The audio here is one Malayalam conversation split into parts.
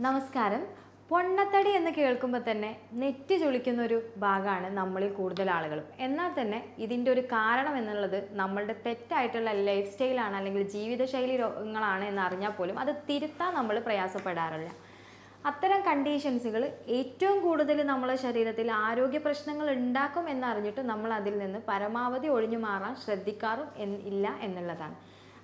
നമസ്കാരം. പൊണ്ണത്തടി എന്ന് കേൾക്കുമ്പോൾ തന്നെ നെറ്റി ചുളിക്കുന്ന ഒരു ഭാഗമാണ് നമ്മളിൽ കൂടുതൽ ആളുകളും. എന്നാൽ തന്നെ ഇതിൻ്റെ ഒരു കാരണം എന്നുള്ളത് നമ്മളുടെ തെറ്റായിട്ടുള്ള ലൈഫ് സ്റ്റൈലാണ് അല്ലെങ്കിൽ ജീവിതശൈലി രോഗങ്ങളാണ് എന്ന് അറിഞ്ഞാൽ പോലും അത് തിരുത്താൻ നമ്മൾ പ്രയാസപ്പെടാറില്ല. അത്തരം കണ്ടീഷൻസുകൾ ഏറ്റവും കൂടുതൽ നമ്മളെ ശരീരത്തിൽ ആരോഗ്യ പ്രശ്നങ്ങൾ ഉണ്ടാക്കും എന്നറിഞ്ഞിട്ട് നമ്മൾ അതിൽ നിന്ന് പരമാവധി ഒഴിഞ്ഞു മാറാൻ ശ്രദ്ധിക്കാറും ഇല്ല എന്നുള്ളതാണ്.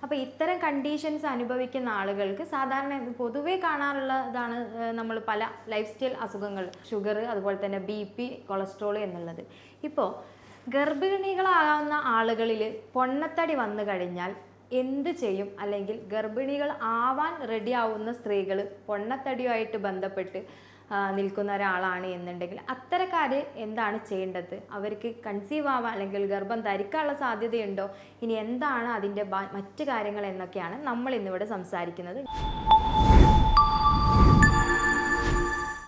അപ്പോൾ ഇത്തരം കണ്ടീഷൻസ് അനുഭവിക്കുന്ന ആളുകൾക്ക് സാധാരണ പൊതുവേ കാണാറുള്ളതാണ് നമ്മൾ പല ലൈഫ് സ്റ്റൈൽ അസുഖങ്ങൾ, ഷുഗർ, അതുപോലെ തന്നെ BP, കൊളസ്ട്രോൾ എന്നുള്ളത്. ഇപ്പോൾ ഗർഭിണികളാകുന്ന ആളുകളിൽ പൊണ്ണത്തടി വന്നു കഴിഞ്ഞാൽ എന്ത് ചെയ്യും? അല്ലെങ്കിൽ ഗർഭിണികൾ ആവാൻ റെഡി ആവുന്ന സ്ത്രീകൾ പൊണ്ണത്തടിയുമായിട്ട് ബന്ധപ്പെട്ട് നിൽക്കുന്ന ഒരാളാണ് എന്നുണ്ടെങ്കിൽ അത്തരക്കാർ എന്താണ് ചെയ്യേണ്ടത്? അവർക്ക് കൺസീവ് ആവാൻ അല്ലെങ്കിൽ ഗർഭം ധരിക്കാനുള്ള സാധ്യതയുണ്ടോ? ഇനി എന്താണ് അതിൻ്റെ മറ്റ് കാര്യങ്ങൾ എന്നൊക്കെയാണ് നമ്മൾ ഇന്നിവിടെ സംസാരിക്കുന്നത്.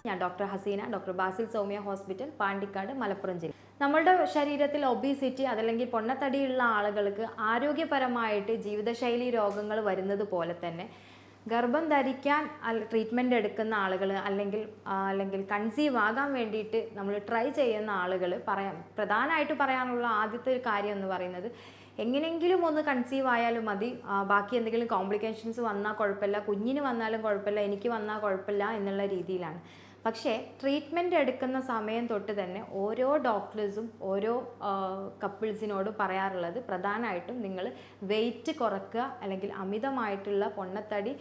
ഞാൻ doctor Haseena, doctor Basil Soumya hospital, Pandikkad, Malappuram ജില്ല. നമ്മളുടെ ശരീരത്തിൽ ഒബീസിറ്റി അതല്ലെങ്കിൽ പൊണ്ണത്തടിയുള്ള ആളുകൾക്ക് ആരോഗ്യപരമായിട്ട് ജീവിതശൈലി രോഗങ്ങൾ വരുന്നത് പോലെ തന്നെ ഗർഭം ധരിക്കാൻ ട്രീറ്റ്മെൻറ്റ് എടുക്കുന്ന ആളുകൾ അല്ലെങ്കിൽ കൺസീവ് ആകാൻ വേണ്ടിയിട്ട് നമ്മൾ ട്രൈ ചെയ്യുന്ന ആളുകൾ പ്രധാനമായിട്ട് പറയാനുള്ള ആദ്യത്തെ ഒരു കാര്യം എന്ന് പറയുന്നത് എങ്ങനെയെങ്കിലും ഒന്ന് കൺസീവ് ആയാലും മതി, ബാക്കി എന്തെങ്കിലും കോംപ്ലിക്കേഷൻസ് വന്നാൽ കുഴപ്പമില്ല, കുഞ്ഞിന് വന്നാലും കുഴപ്പമില്ല, എനിക്ക് വന്നാൽ കുഴപ്പമില്ല എന്നുള്ള രീതിയിലാണ്. പക്ഷേ ട്രീറ്റ്മെൻറ്റ് എടുക്കുന്ന സമയം തൊട്ട് തന്നെ ഓരോ ഡോക്ടേഴ്സും ഓരോ കപ്പിൾസിനോട് പറയാറുള്ളത് പ്രധാനമായിട്ടും നിങ്ങൾ വെയിറ്റ് കുറയ്ക്കുക, അല്ലെങ്കിൽ അമിതമായിട്ടുള്ള പൊണ്ണത്തടി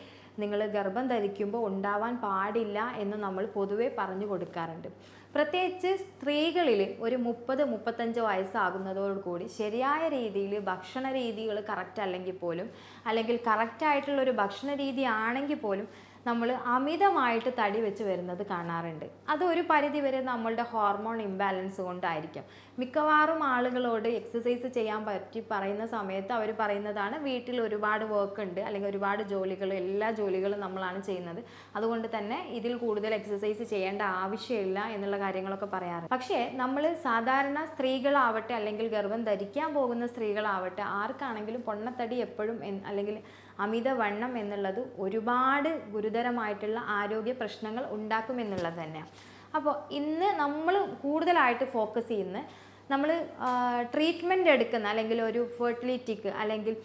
നിങ്ങൾ ഗർഭം ധരിക്കുമ്പോൾ ഉണ്ടാവാൻ പാടില്ല എന്ന് നമ്മൾ പൊതുവെ പറഞ്ഞു കൊടുക്കാറുണ്ട്. പ്രത്യേകിച്ച് സ്ത്രീകളിൽ ഒരു 30-35 വയസ്സാകുന്നതോടുകൂടി ശരിയായ രീതിയിൽ ഭക്ഷണ രീതികൾ കറക്റ്റ് അല്ലെങ്കിൽ പോലും, അല്ലെങ്കിൽ കറക്റ്റായിട്ടുള്ളൊരു ഭക്ഷണ രീതി ആണെങ്കിൽ പോലും നമ്മൾ അമിതമായിട്ട് തടി വെച്ച് വരുന്നത് കാണാറുണ്ട്. അത് ഒരു പരിധിവരെ നമ്മളുടെ ഹോർമോൺ ഇംബാലൻസ് കൊണ്ടായിരിക്കും. മിക്കവാറും ആളുകളോട് എക്സസൈസ് ചെയ്യാൻ പറ്റി പറയുന്ന സമയത്ത് അവർ പറയുന്നതാണ് വീട്ടിൽ ഒരുപാട് വർക്ക് ഉണ്ട്, അല്ലെങ്കിൽ ഒരുപാട് ജോലികൾ, എല്ലാ ജോലികളും നമ്മളാണ് ചെയ്യുന്നത്, അതുകൊണ്ട് തന്നെ ഇതിൽ കൂടുതൽ എക്സസൈസ് ചെയ്യേണ്ട ആവശ്യമില്ല എന്നുള്ള കാര്യങ്ങളൊക്കെ പറയാറ്. പക്ഷേ നമ്മൾ സാധാരണ സ്ത്രീകളാവട്ടെ അല്ലെങ്കിൽ ഗർഭം ധരിക്കാൻ പോകുന്ന സ്ത്രീകളാവട്ടെ ആർക്കാണെങ്കിലും പൊണ്ണത്തടി എപ്പോഴും അല്ലെങ്കിൽ അമിതവണ്ണം എന്നുള്ളത് ഒരുപാട് ഗുരുതരമായിട്ടുള്ള ആരോഗ്യ പ്രശ്നങ്ങൾ ഉണ്ടാക്കുമെന്നുള്ളത് തന്നെയാണ്. അപ്പോൾ ഇന്ന് നമ്മൾ കൂടുതലായിട്ട് ഫോക്കസ് ചെയ്യുന്ന നമ്മൾ ട്രീറ്റ്മെൻറ്റ് എടുക്കുന്ന അല്ലെങ്കിൽ ഒരു ഫെർട്ടിലിറ്റിക്ക് അല്ലെങ്കിൽ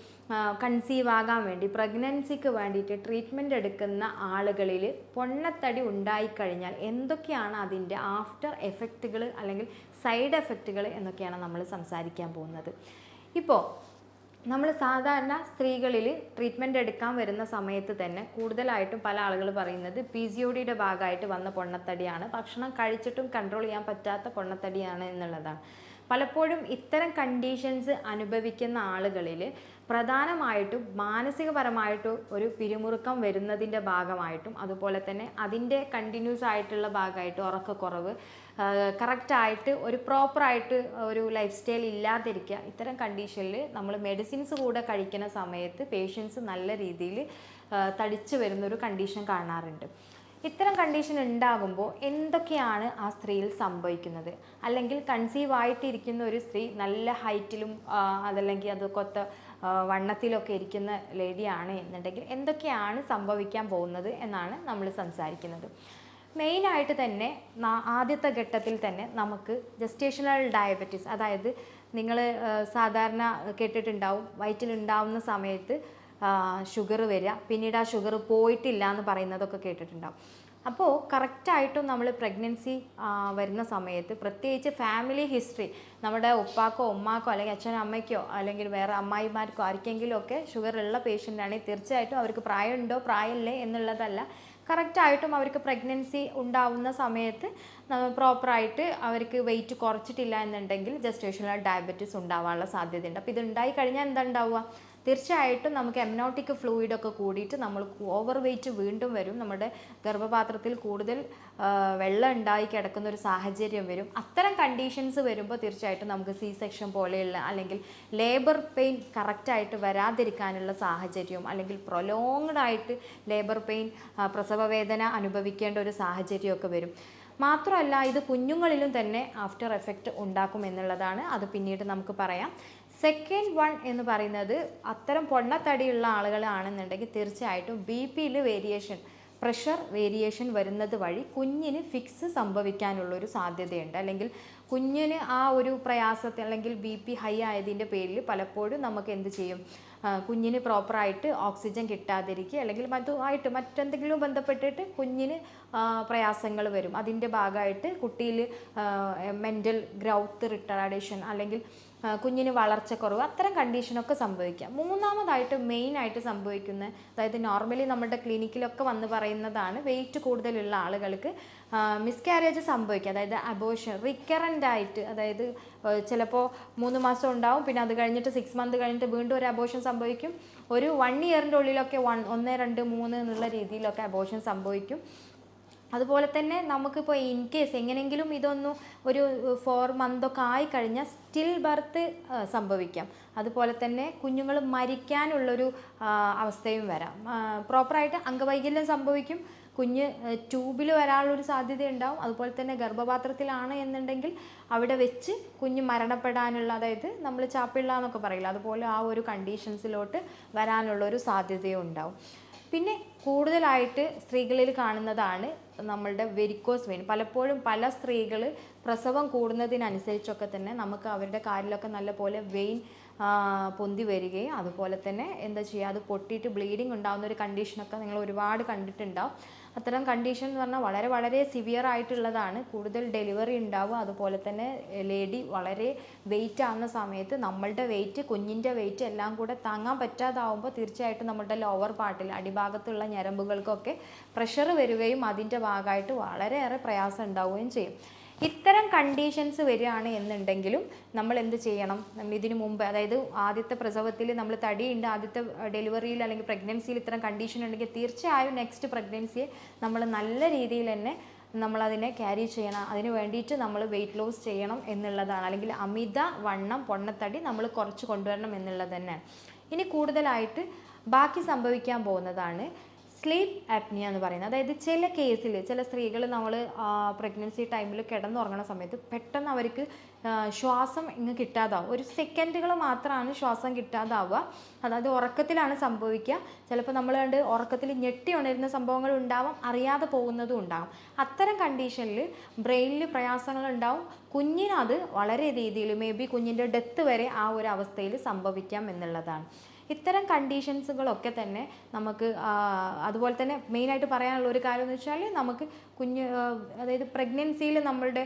കൺസീവ് ആകാൻ വേണ്ടി പ്രഗ്നൻസിക്ക് വേണ്ടിയിട്ട് ട്രീറ്റ്മെൻറ്റ് എടുക്കുന്ന ആളുകളിൽ പൊണ്ണത്തടി ഉണ്ടായിക്കഴിഞ്ഞാൽ എന്തൊക്കെയാണ് അതിൻ്റെ ആഫ്റ്റർ എഫക്റ്റുകൾ അല്ലെങ്കിൽ സൈഡ് എഫക്റ്റുകൾ എന്നൊക്കെയാണ് നമ്മൾ സംസാരിക്കാൻ പോകുന്നത്. ഇപ്പോൾ നമ്മൾ സാധാരണ സ്ത്രീകളിൽ ട്രീറ്റ്മെൻറ്റ് എടുക്കാൻ വരുന്ന സമയത്ത് തന്നെ കൂടുതലായിട്ടും പല ആളുകൾ പറയുന്നത് PCODയുടെ ഭാഗമായിട്ട് വന്ന പൊണ്ണത്തടിയാണ്, ഭക്ഷണം കഴിച്ചിട്ടും കൺട്രോൾ ചെയ്യാൻ പറ്റാത്ത പൊണ്ണത്തടിയാണ് എന്നുള്ളതാണ്. പലപ്പോഴും ഇത്തരം കണ്ടീഷൻസ് അനുഭവിക്കുന്ന ആളുകളിൽ പ്രധാനമായിട്ടും മാനസികപരമായിട്ടും ഒരു പിരിമുറുക്കം വരുന്നതിൻ്റെ ഭാഗമായിട്ടും, അതുപോലെ തന്നെ അതിൻ്റെ കണ്ടിന്യൂസ് ആയിട്ടുള്ള ഭാഗമായിട്ട് ഉറക്കക്കുറവ്, കറക്റ്റായിട്ട് ഒരു പ്രോപ്പറായിട്ട് ഒരു ലൈഫ് സ്റ്റൈൽ ഇല്ലാതിരിക്കുക, ഇത്തരം കണ്ടീഷനിൽ നമ്മൾ മെഡിസിൻസ് കൂടെ കഴിക്കുന്ന സമയത്ത് പേഷ്യൻസ് നല്ല രീതിയിൽ തടിച്ചു വരുന്നൊരു കണ്ടീഷൻ കാണാറുണ്ട്. ഇത്തരം കണ്ടീഷൻ ഉണ്ടാകുമ്പോൾ എന്തൊക്കെയാണ് ആ സ്ത്രീയിൽ സംഭവിക്കുന്നത്? അല്ലെങ്കിൽ കൺസീവ് ആയിട്ടിരിക്കുന്ന ഒരു സ്ത്രീ നല്ല ഹൈറ്റിലും അതല്ലെങ്കിൽ അതൊക്കെ വണ്ണത്തിലൊക്കെ ഇരിക്കുന്ന ലേഡിയാണ് എന്നുണ്ടെങ്കിൽ എന്തൊക്കെയാണ് സംഭവിക്കാൻ പോകുന്നത് എന്നാണ് നമ്മൾ സംസാരിക്കുന്നത്. മെയിനായിട്ട് തന്നെ ആദ്യത്തെ ഘട്ടത്തിൽ തന്നെ നമുക്ക് ജസ്റ്റേഷണൽ ഡയബറ്റീസ്, അതായത് നിങ്ങൾ സാധാരണ കേട്ടിട്ടുണ്ടാവും വയറ്റിലുണ്ടാവുന്ന സമയത്ത് ഷുഗർ വരിക, പിന്നീട് ആ ഷുഗർ പോയിട്ടില്ല എന്ന് പറയുന്നതൊക്കെ കേട്ടിട്ടുണ്ടാവും. അപ്പോൾ കറക്റ്റായിട്ടും നമ്മൾ പ്രഗ്നൻസി വരുന്ന സമയത്ത് പ്രത്യേകിച്ച് ഫാമിലി ഹിസ്റ്ററി, നമ്മുടെ ഉപ്പാക്കോ ഉമ്മാക്കോ അല്ലെങ്കിൽ അച്ഛനോ അമ്മയ്ക്കോ അല്ലെങ്കിൽ വേറെ അമ്മായിമാർക്കോ ആർക്കെങ്കിലും ഒക്കെ ഷുഗർ ഉള്ള പേഷ്യൻ്റാണെങ്കിൽ തീർച്ചയായിട്ടും അവർക്ക് പ്രായമുണ്ടോ പ്രായമില്ലേ എന്നുള്ളതല്ല, കറക്റ്റായിട്ടും അവർക്ക് പ്രഗ്നൻസി ഉണ്ടാവുന്ന സമയത്ത് പ്രോപ്പറായിട്ട് അവർക്ക് വെയിറ്റ് കുറച്ചിട്ടില്ല എന്നുണ്ടെങ്കിൽ ജസ്റ്റേഷണൽ ഡയബറ്റീസ് ഉണ്ടാവാനുള്ള സാധ്യതയുണ്ട്. അപ്പോൾ ഇത് ഉണ്ടായി കഴിഞ്ഞാൽ എന്താ ഉണ്ടാവുക? തീർച്ചയായിട്ടും നമുക്ക് എംനോട്ടിക് ഫ്ലൂയിഡൊക്കെ കൂടിയിട്ട് നമ്മൾ ഓവർ വെയിറ്റ് വീണ്ടും വരും, നമ്മുടെ ഗർഭപാത്രത്തിൽ കൂടുതൽ വെള്ളം ഉണ്ടായി കിടക്കുന്ന ഒരു സാഹചര്യം വരും. അത്തരം കണ്ടീഷൻസ് വരുമ്പോൾ തീർച്ചയായിട്ടും നമുക്ക് C-സെക്ഷൻ പോലെയുള്ള അല്ലെങ്കിൽ ലേബർ പെയിൻ കറക്റ്റായിട്ട് വരാതിരിക്കാനുള്ള സാഹചര്യവും, അല്ലെങ്കിൽ പ്രൊലോങ്ഡ് ആയിട്ട് ലേബർ പെയിൻ, പ്രസവവേദന അനുഭവിക്കേണ്ട ഒരു സാഹചര്യമൊക്കെ വരും. മാത്രമല്ല ഇത് കുഞ്ഞുങ്ങളിലും തന്നെ ആഫ്റ്റർ എഫക്റ്റ് ഉണ്ടാക്കും എന്നുള്ളതാണ്. അത് പിന്നീട് നമുക്ക് പറയാം. സെക്കൻഡ് വൺ എന്ന് പറയുന്നത് അത്തരം പൊണ്ണത്തടിയുള്ള ആളുകളാണെന്നുണ്ടെങ്കിൽ തീർച്ചയായിട്ടും BP-യിൽ വേരിയേഷൻ, പ്രഷർ വേരിയേഷൻ വരുന്നത് വഴി കുഞ്ഞിന് ഫിക്സ് സംഭവിക്കാനുള്ളൊരു സാധ്യതയുണ്ട്. അല്ലെങ്കിൽ കുഞ്ഞിന് ആ ഒരു പ്രയാസത്തിൽ അല്ലെങ്കിൽ BP ഹൈ ആയതിൻ്റെ പേരിൽ പലപ്പോഴും നമുക്ക് എന്ത് ചെയ്യും, കുഞ്ഞിന് പ്രോപ്പറായിട്ട് ഓക്സിജൻ കിട്ടാതിരിക്കുക അല്ലെങ്കിൽ മറ്റെന്തെങ്കിലും ബന്ധപ്പെട്ടിട്ട് കുഞ്ഞിന് പ്രയാസങ്ങൾ വരും. അതിൻ്റെ ഭാഗമായിട്ട് കുട്ടിയിൽ മെൻ്റൽ ഗ്രൗത്ത് റിട്ടാർഡേഷൻ അല്ലെങ്കിൽ കുഞ്ഞിന് വളർച്ചക്കുറവ്, അത്തരം കണ്ടീഷനൊക്കെ സംഭവിക്കാം. മൂന്നാമതായിട്ട് മെയിനായിട്ട് സംഭവിക്കുന്ന, അതായത് നോർമലി നമ്മുടെ ക്ലിനിക്കിലൊക്കെ വന്ന് പറയുന്നതാണ്, വെയിറ്റ് കൂടുതലുള്ള ആളുകൾക്ക് മിസ്കാരേജ് സംഭവിക്കുക. അതായത് അബോർഷൻ റിക്കറൻ്റ് ആയിട്ട്, അതായത് ചിലപ്പോൾ 3 മാസം ഉണ്ടാവും, പിന്നെ അത് കഴിഞ്ഞിട്ട് 6 മന്ത് കഴിഞ്ഞിട്ട് വീണ്ടും ഒരു അബോർഷൻ സംഭവിക്കും. ഒരു 1 ഇയറിൻ്റെ ഉള്ളിലൊക്കെ 1, 2, 3 എന്നുള്ള രീതിയിലൊക്കെ അബോർഷൻ സംഭവിക്കും. അതുപോലെ തന്നെ നമുക്കിപ്പോൾ ഇൻ കേസ് എങ്ങനെയെങ്കിലും ഇതൊന്നും ഒരു 4 മന്തൊക്കെ ആയിക്കഴിഞ്ഞാൽ സ്റ്റിൽ ബർത്ത് സംഭവിക്കാം. അതുപോലെ തന്നെ കുഞ്ഞുങ്ങൾ മരിക്കാനുള്ളൊരു അവസ്ഥയും വരാം. പ്രോപ്പറായിട്ട് അംഗവൈകല്യം സംഭവിക്കും, കുഞ്ഞ് ട്യൂബിൽ വരാനുള്ളൊരു സാധ്യത ഉണ്ടാവും. അതുപോലെ തന്നെ ഗർഭപാത്രത്തിലാണ് എന്നുണ്ടെങ്കിൽ അവിടെ വെച്ച് കുഞ്ഞ് മരണപ്പെടാനുള്ള, അതായത് നമ്മൾ ചാപ്പിള്ള എന്നൊക്കെ പറയില്ല, അതുപോലെ ആ ഒരു കണ്ടീഷൻസിലോട്ട് വരാനുള്ളൊരു സാധ്യതയും ഉണ്ടാവും. പിന്നെ കൂടുതലായിട്ട് സ്ത്രീകളിൽ കാണുന്നതാണ് നമ്മളുടെ വെരിക്കോസ് വെയിൻ. പലപ്പോഴും പല സ്ത്രീകൾ പ്രസവം കൂടുന്നതിനനുസരിച്ചൊക്കെ തന്നെ നമുക്ക് അവരുടെ കാലിലൊക്കെ നല്ലപോലെ വെയിൻ പൊന്തി വരികയും അതുപോലെ തന്നെ എന്താ ചെയ്യുക, അത് പൊട്ടിയിട്ട് ബ്ലീഡിങ് ഉണ്ടാകുന്ന ഒരു കണ്ടീഷനൊക്കെ നിങ്ങൾ ഒരുപാട് കണ്ടിട്ടുണ്ടാവും. അത്തരം കണ്ടീഷൻ എന്ന് പറഞ്ഞാൽ വളരെ വളരെ സിവിയർ ആയിട്ടുള്ളതാണ്. കൂടുതൽ ഡെലിവറി ഉണ്ടാവും. അതുപോലെ തന്നെ ലേഡി വളരെ വെയിറ്റ് ആവുന്ന സമയത്ത് നമ്മളുടെ വെയിറ്റ്, കുഞ്ഞിൻ്റെ വെയിറ്റ് എല്ലാം കൂടെ താങ്ങാൻ പറ്റാതാവുമ്പോൾ തീർച്ചയായിട്ടും നമ്മുടെ ലോവർ പാർട്ടിൽ അടിഭാഗത്തുള്ള ഞരമ്പുകൾക്കൊക്കെ പ്രഷർ വരികയും അതിൻ്റെ ഭാഗമായിട്ട് വളരെയേറെ പ്രയാസം ഉണ്ടാവുകയും ചെയ്യും. ഇത്തരം കണ്ടീഷൻസ് വരികയാണ് എന്നുണ്ടെങ്കിലും നമ്മൾ എന്ത് ചെയ്യണം, ഇതിനു മുമ്പ്, അതായത് ആദ്യത്തെ പ്രസവത്തിൽ നമ്മൾ തടിയുണ്ട്, ആദ്യത്തെ ഡെലിവറിയിൽ അല്ലെങ്കിൽ പ്രഗ്നൻസിയിൽ ഇത്തരം കണ്ടീഷൻ ഉണ്ടെങ്കിൽ തീർച്ചയായും നെക്സ്റ്റ് പ്രഗ്നൻസിയെ നമ്മൾ നല്ല രീതിയിൽ തന്നെ നമ്മളതിനെ ക്യാരി ചെയ്യണം. അതിന് വേണ്ടിയിട്ട് നമ്മൾ വെയിറ്റ് ലോസ് ചെയ്യണം എന്നുള്ളതാണ്. അല്ലെങ്കിൽ അമിത വണ്ണം, പൊണ്ണത്തടി നമ്മൾ കുറച്ച് കൊണ്ടുവരണം എന്നുള്ളത് തന്നെ. ഇനി കൂടുതലായിട്ട് ബാക്കി സംഭവിക്കാൻ പോകുന്നതാണ് സ്ലീപ്പ് ആപ്നിയ എന്ന് പറയുന്നത്. അതായത് ചില കേസിൽ ചില സ്ത്രീകൾ നമ്മൾ പ്രഗ്നൻസി ടൈമിൽ കിടന്നുറങ്ങുന്ന സമയത്ത് പെട്ടെന്ന് അവർക്ക് ശ്വാസം ഇങ്ങ് കിട്ടാതാവും. ഒരു സെക്കൻഡുകൾ മാത്രമാണ് ശ്വാസം കിട്ടാതാവുക. അതായത് ഉറക്കത്തിലാണ് സംഭവിക്കുക. ചിലപ്പോൾ നമ്മൾ കണ്ട് ഉറക്കത്തിൽ ഞെട്ടി ഉണരുന്ന സംഭവങ്ങൾ ഉണ്ടാവാം, അറിയാതെ പോകുന്നതും ഉണ്ടാകും. അത്തരം കണ്ടീഷനിൽ ബ്രെയിനിൽ പ്രയാസങ്ങൾ ഉണ്ടാവും. കുഞ്ഞിനത് വളരെ രീതിയിൽ മേ ബി കുഞ്ഞിൻ്റെ ഡെത്ത് വരെ ആ ഒരു അവസ്ഥയിൽ സംഭവിക്കാം എന്നുള്ളതാണ്. ഇത്തരം കണ്ടീഷൻസുകളൊക്കെ തന്നെ നമുക്ക്, അതുപോലെ തന്നെ മെയിനായിട്ട് പറയാനുള്ള ഒരു കാര്യം എന്ന് വെച്ചാൽ നമുക്ക് അതായത് പ്രഗ്നൻസിയിൽ നമ്മളുടെ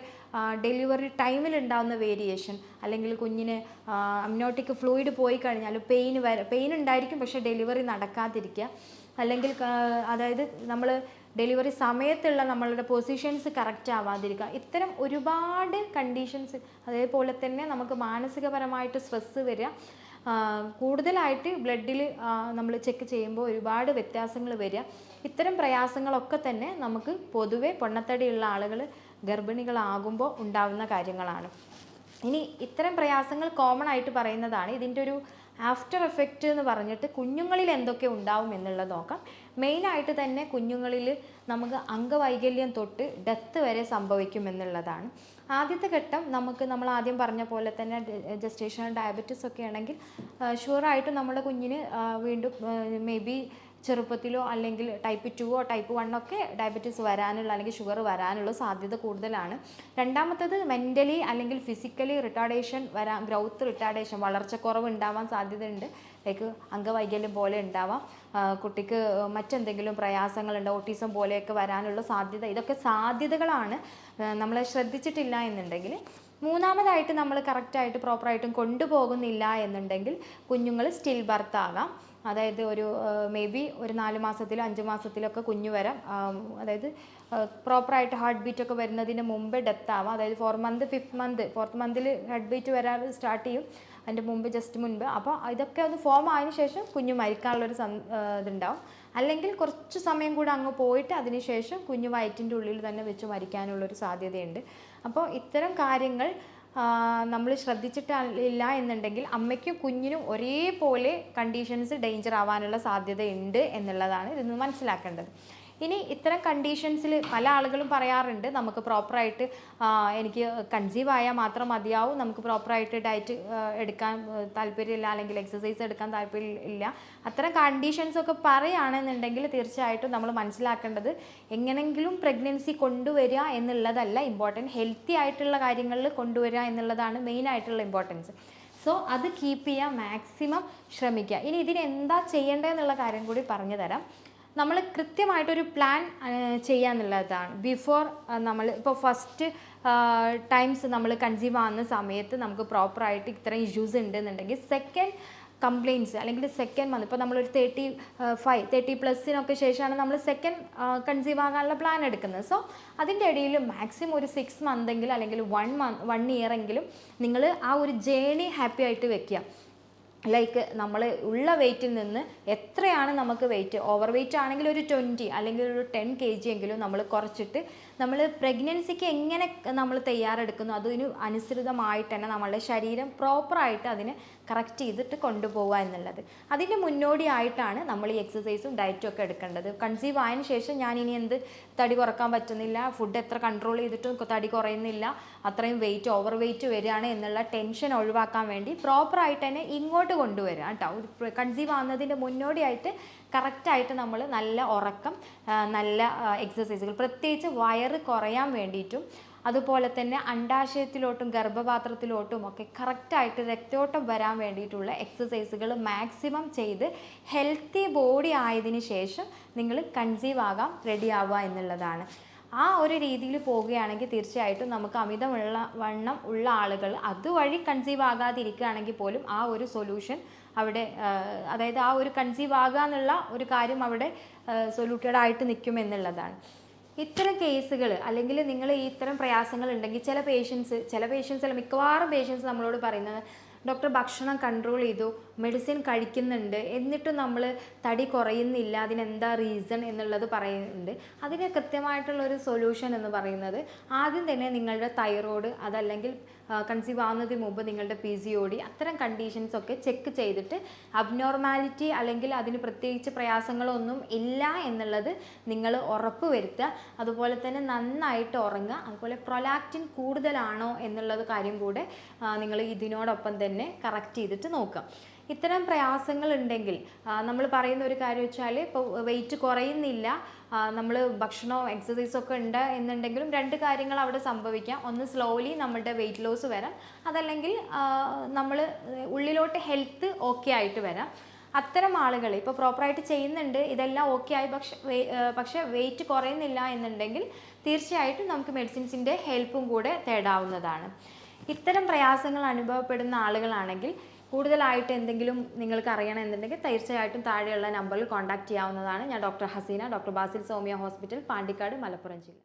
ഡെലിവറി ടൈമിൽ ഉണ്ടാകുന്ന വേരിയേഷൻ, അല്ലെങ്കിൽ കുഞ്ഞിന് അമ്നോട്ടിക് ഫ്ലൂയിഡ് പോയി കഴിഞ്ഞാൽ പെയിൻ ഉണ്ടായിരിക്കും, പക്ഷേ ഡെലിവറി നടക്കാതിരിക്കുക, അല്ലെങ്കിൽ അതായത് നമ്മൾ ഡെലിവറി സമയത്തുള്ള നമ്മളുടെ പൊസിഷൻസ് കറക്റ്റ് ആവാതിരിക്കുക. ഇത്തരം ഒരുപാട് കണ്ടീഷൻസ്, അതേപോലെ തന്നെ നമുക്ക് മാനസികപരമായിട്ട് സ്ട്രെസ്സ് വരിക, കൂടുതലായിട്ട് ബ്ലഡിൽ നമ്മൾ ചെക്ക് ചെയ്യുമ്പോൾ ഒരുപാട് വ്യത്യാസങ്ങൾ വരിക. ഇത്തരം പ്രയാസങ്ങളൊക്കെ തന്നെ നമുക്ക് പൊതുവെ പൊണ്ണത്തടിയുള്ള ആളുകൾ ഗർഭിണികളാകുമ്പോൾ ഉണ്ടാകുന്ന കാര്യങ്ങളാണ്. ഇനി ഇത്തരം പ്രയാസങ്ങൾ കോമൺ ആയിട്ട് പറയുന്നതാണ്. ഇതിൻ്റെ ഒരു ആഫ്റ്റർ എഫക്റ്റ് എന്ന് പറഞ്ഞിട്ട് കുഞ്ഞുങ്ങളിൽ എന്തൊക്കെ ഉണ്ടാവും എന്നുള്ളത് നോക്കാം. മെയിനായിട്ട് തന്നെ കുഞ്ഞുങ്ങളിൽ നമുക്ക് അംഗവൈകല്യം തൊട്ട് ഡെത്ത് വരെ സംഭവിക്കും എന്നുള്ളതാണ്. ആദ്യത്തെ ഘട്ടം നമ്മൾ ആദ്യം പറഞ്ഞ പോലെ തന്നെ ജസ്റ്റേഷണൽ ഡയബറ്റിസ് ഒക്കെ ആണെങ്കിൽ ഷുവറായിട്ട് നമ്മുടെ കുഞ്ഞിന് വീണ്ടും മേ ബി ചെറുപ്പത്തിലോ അല്ലെങ്കിൽ ടൈപ്പ് 2 ടൈപ്പ് 1 ഒക്കെ ഡയബറ്റീസ് വരാനുള്ള അല്ലെങ്കിൽ ഷുഗർ വരാനുള്ള സാധ്യത കൂടുതലാണ്. രണ്ടാമത്തത് മെൻ്റലി അല്ലെങ്കിൽ ഫിസിക്കലി റിട്ടാർഡേഷൻ വരാൻ, ഗ്രൗത്ത് റിട്ടാർഡേഷൻ, വളർച്ചക്കുറവ് ഉണ്ടാവാൻ സാധ്യതയുണ്ട്. ലൈക്ക് അംഗവൈകല്യം പോലെ ഉണ്ടാവാം, കുട്ടിക്ക് മറ്റെന്തെങ്കിലും പ്രയാസങ്ങളുണ്ട്, ഓട്ടിസം പോലെയൊക്കെ വരാനുള്ള സാധ്യത. ഇതൊക്കെ സാധ്യതകളാണ്. നമ്മൾ ശ്രദ്ധിച്ചിട്ടില്ല എന്നുണ്ടെങ്കിൽ. മൂന്നാമതായിട്ട് നമ്മൾ കറക്റ്റായിട്ട് പ്രോപ്പറായിട്ടും കൊണ്ടുപോകുന്നില്ല എന്നുണ്ടെങ്കിൽ കുഞ്ഞുങ്ങൾ സ്റ്റിൽ ബർത്ത് ആകാം. അതായത് ഒരു മേ ബി ഒരു 4 മാസത്തിലോ 5 മാസത്തിലൊക്കെ കുഞ്ഞു വരാം. അതായത് പ്രോപ്പറായിട്ട് ഹാർട്ട് ബീറ്റ് ഒക്കെ വരുന്നതിന് മുമ്പ് ഡെത്ത് ആവാം. അതായത് 4 മന്ത് 4th മന്തിൽ ഹാർട്ട് ബീറ്റ് വരാൻ സ്റ്റാർട്ട് ചെയ്യും, അതിൻ്റെ മുമ്പ് ജസ്റ്റ് മുൻപ്. അപ്പോൾ ഇതൊക്കെ ഒന്ന് ഫോം ആയതിനു ശേഷം കുഞ്ഞു മരിക്കാനുള്ളൊരു ഇതുണ്ടാവും. അല്ലെങ്കിൽ കുറച്ച് സമയം കൂടെ അങ്ങ് പോയിട്ട് അതിനുശേഷം കുഞ്ഞു വയറ്റിൻ്റെ ഉള്ളിൽ തന്നെ വെച്ച് മരിക്കാനുള്ളൊരു സാധ്യതയുണ്ട്. അപ്പോൾ ഇത്തരം കാര്യങ്ങൾ നമ്മൾ ശ്രദ്ധിച്ചിട്ടില്ല എന്നുണ്ടെങ്കിൽ അമ്മയ്ക്കും കുഞ്ഞിനും ഒരേപോലെ കണ്ടീഷൻസ് ഡേഞ്ചർ ആവാനുള്ള സാധ്യതയുണ്ട് എന്നുള്ളതാണ് ഇതിൽ നിന്ന് മനസ്സിലാക്കേണ്ടത്. ഇനി ഇത്തരം കണ്ടീഷൻസിൽ പല ആളുകളും പറയാറുണ്ട് നമുക്ക് പ്രോപ്പറായിട്ട് എനിക്ക് കൺസീവ് ആയാൽ മാത്രം മതിയാവും, നമുക്ക് പ്രോപ്പറായിട്ട് ഡയറ്റ് എടുക്കാൻ താല്പര്യമില്ല അല്ലെങ്കിൽ എക്സസൈസ് എടുക്കാൻ താല്പര്യമില്ല. അത്തരം കണ്ടീഷൻസൊക്കെ പറയുകയാണെന്നുണ്ടെങ്കിൽ തീർച്ചയായിട്ടും നമ്മൾ മനസ്സിലാക്കേണ്ടത് എങ്ങനെങ്കിലും പ്രഗ്നൻസി കൊണ്ടുവരിക എന്നുള്ളതല്ല ഇമ്പോർട്ടൻറ്റ്, ഹെൽത്തി ആയിട്ടുള്ള കാര്യങ്ങളിൽ കൊണ്ടുവരിക എന്നുള്ളതാണ് മെയിൻ ആയിട്ടുള്ള ഇമ്പോർട്ടൻസ്. സോ അത് കീപ്പ് ചെയ്യാൻ മാക്സിമം ശ്രമിക്കുക. ഇനി ഇതിന് എന്താ ചെയ്യേണ്ടതെന്നുള്ള കാര്യം കൂടി പറഞ്ഞു തരാം. നമ്മൾ കൃത്യമായിട്ടൊരു പ്ലാൻ ചെയ്യാന്നുള്ളതാണ്. ബിഫോർ നമ്മൾ ഇപ്പോൾ ഫസ്റ്റ് ടൈംസ് നമ്മൾ കൺസീവ് ആവുന്ന സമയത്ത് നമുക്ക് പ്രോപ്പറായിട്ട് ഇത്രയും ഇഷ്യൂസ് ഉണ്ടെന്നുണ്ടെങ്കിൽ സെക്കൻഡ് കംപ്ലയിൻറ്റ്സ് അല്ലെങ്കിൽ സെക്കൻഡ് മന്ത്, ഇപ്പോൾ നമ്മളൊരു 30+ ശേഷമാണ് നമ്മൾ സെക്കൻഡ് കൺസീവ് ആകാനുള്ള പ്ലാൻ എടുക്കുന്നത്. സോ അതിൻ്റെ ഇടയിൽ മാക്സിമം ഒരു 6 മന്തെങ്കിലും അല്ലെങ്കിൽ 1 ഇയർ എങ്കിലും നിങ്ങൾ ആ ഒരു ജേണി ഹാപ്പി ആയിട്ട് വെക്കുക. ലൈക്ക് നമ്മൾ ഉള്ള വെയിറ്റിൽ നിന്ന് എത്രയാണ് നമുക്ക് വെയിറ്റ്, ഓവർ വെയിറ്റ് ആണെങ്കിൽ ഒരു 20 അല്ലെങ്കിൽ ഒരു 10 kg എങ്കിലും നമ്മൾ കുറച്ചിട്ട് നമ്മൾ പ്രഗ്നൻസിക്ക് എങ്ങനെ നമ്മൾ തയ്യാറെടുക്കുന്നു അതിന് അനുസൃതമായിട്ട് തന്നെ നമ്മളുടെ ശരീരം പ്രോപ്പറായിട്ട് അതിനെ കറക്റ്റ് ചെയ്തിട്ട് കൊണ്ടുപോവുക എന്നുള്ളത്. അതിൻ്റെ മുന്നോടിയായിട്ടാണ് നമ്മൾ ഈ എക്സസൈസും ഡയറ്റും ഒക്കെ എടുക്കേണ്ടത്. കൺസീവ് ആയതിനു ശേഷം ഞാൻ ഇനി എന്ത് തടി കുറക്കാൻ പറ്റുന്നില്ല, ഫുഡ് എത്ര കൺട്രോൾ ചെയ്തിട്ടും തടി കുറയുന്നില്ല, അത്രയും വെയിറ്റ് ഓവർ വെയിറ്റ് വരികയാണ് എന്നുള്ള ടെൻഷൻ ഒഴിവാക്കാൻ വേണ്ടി പ്രോപ്പറായിട്ട് തന്നെ ഇങ്ങോട്ട് കൊണ്ടുവരിക കേട്ടോ. ഒരു കൺസീവ് ആവുന്നതിൻ്റെ മുന്നോടിയായിട്ട് കറക്റ്റായിട്ട് നമ്മൾ നല്ല ഉറക്കം, നല്ല എക്സസൈസുകൾ, പ്രത്യേകിച്ച് വയറ് കുറയാൻ വേണ്ടിയിട്ടും അതുപോലെ തന്നെ അണ്ഡാശയത്തിലോട്ടും ഗർഭപാത്രത്തിലോട്ടും ഒക്കെ കറക്റ്റായിട്ട് രക്തയോട്ടം വരാൻ വേണ്ടിയിട്ടുള്ള എക്സസൈസുകൾ മാക്സിമം ചെയ്ത് ഹെൽത്തി ബോഡി ആയതിനു ശേഷം നിങ്ങൾ കൺസീവ് ആകാൻ റെഡി ആവുക എന്നുള്ളതാണ്. ആ ഒരു രീതിയിൽ പോവുകയാണെങ്കിൽ തീർച്ചയായിട്ടും നമുക്ക് വണ്ണം ഉള്ള ആളുകൾ അതുവഴി കൺസീവ് ആകാതിരിക്കുകയാണെങ്കിൽ പോലും ആ ഒരു സൊല്യൂഷൻ അവിടെ, അതായത് ആ ഒരു കൺസീവ് ആകുക എന്നുള്ള ഒരു കാര്യം അവിടെ സൊല്യൂട്ടഡ് ആയിട്ട് നിൽക്കും എന്നുള്ളതാണ്. ഇത്തരം കേസുകൾ അല്ലെങ്കിൽ നിങ്ങൾ ഇത്തരം പ്രയാസങ്ങൾ ഉണ്ടെങ്കിൽ ചില പേഷ്യൻസ് അല്ല മിക്കവാറും പേഷ്യൻസ് നമ്മളോട് പറയുന്നത് ഡോക്ടർ ഭക്ഷണം കൺട്രോൾ ചെയ്തു, മെഡിസിൻ കഴിക്കുന്നുണ്ട്, എന്നിട്ടും നമ്മൾ തടി കുറയുന്നില്ല, അതിനെന്താ റീസൺ എന്നുള്ളത് പറയുന്നുണ്ട്. അതിന് കൃത്യമായിട്ടുള്ളൊരു സൊല്യൂഷൻ എന്ന് പറയുന്നത് ആദ്യം തന്നെ നിങ്ങളുടെ തൈറോയ്ഡ് അതല്ലെങ്കിൽ കൺസീവ് ആവുന്നതിന് മുമ്പ് നിങ്ങളുടെ PCOD അത്തരം കണ്ടീഷൻസൊക്കെ ചെക്ക് ചെയ്തിട്ട് അബ്നോർമാലിറ്റി അല്ലെങ്കിൽ അതിന് പ്രത്യേകിച്ച് പ്രയാസങ്ങളൊന്നും ഇല്ല എന്നുള്ളത് നിങ്ങൾ ഉറപ്പ് വരുത്തുക. അതുപോലെ തന്നെ നന്നായിട്ട് ഉറങ്ങുക. അതുപോലെ പ്രൊലാക്റ്റിൻ കൂടുതലാണോ എന്നുള്ളത് കാര്യം കൂടെ നിങ്ങൾ ഇതിനോടൊപ്പം തന്നെ കറക്റ്റ് ചെയ്തിട്ട് നോക്കുക. ഇത്തരം പ്രയാസങ്ങൾ ഉണ്ടെങ്കിൽ നമ്മൾ പറയുന്ന ഒരു കാര്യം വെച്ചാൽ ഇപ്പോൾ വെയിറ്റ് കുറയുന്നില്ല, നമ്മൾ ഭക്ഷണവും എക്സസൈസൊക്കെ ഉണ്ട് എന്നുണ്ടെങ്കിലും 2 കാര്യങ്ങൾ അവിടെ സംഭവിക്കാം. ഒന്ന് സ്ലോലി നമ്മളുടെ വെയിറ്റ് ലോസ് വരാം, അതല്ലെങ്കിൽ നമ്മൾ ഉള്ളിലോട്ട് ഹെൽത്ത് ഓക്കെ ആയിട്ട് വരാം. അത്തരം ആളുകൾ ഇപ്പോൾ പ്രോപ്പറായിട്ട് ചെയ്യുന്നുണ്ട്, ഇതെല്ലാം ഓക്കെ ആയി, പക്ഷേ വെയിറ്റ് കുറയുന്നില്ല എന്നുണ്ടെങ്കിൽ തീർച്ചയായിട്ടും നമുക്ക് മെഡിസിൻസിൻ്റെ ഹെൽപ്പും കൂടെ തേടാവുന്നതാണ്. ഇത്തരം പ്രയാസങ്ങൾ അനുഭവപ്പെടുന്ന ആളുകളാണെങ്കിൽ കൂടുതലായിട്ട് എന്തെങ്കിലും നിങ്ങൾക്ക് അറിയണം എന്നുണ്ടെങ്കിൽ തീർച്ചയായിട്ടും താഴെയുള്ള നമ്പറിൽ കോൺടാക്ട് ചെയ്യാവുന്നതാണ്. ഞാൻ doctor Haseena, doctor Basil Soumya hospital, Pandikkad, Malappuram ജില്ല.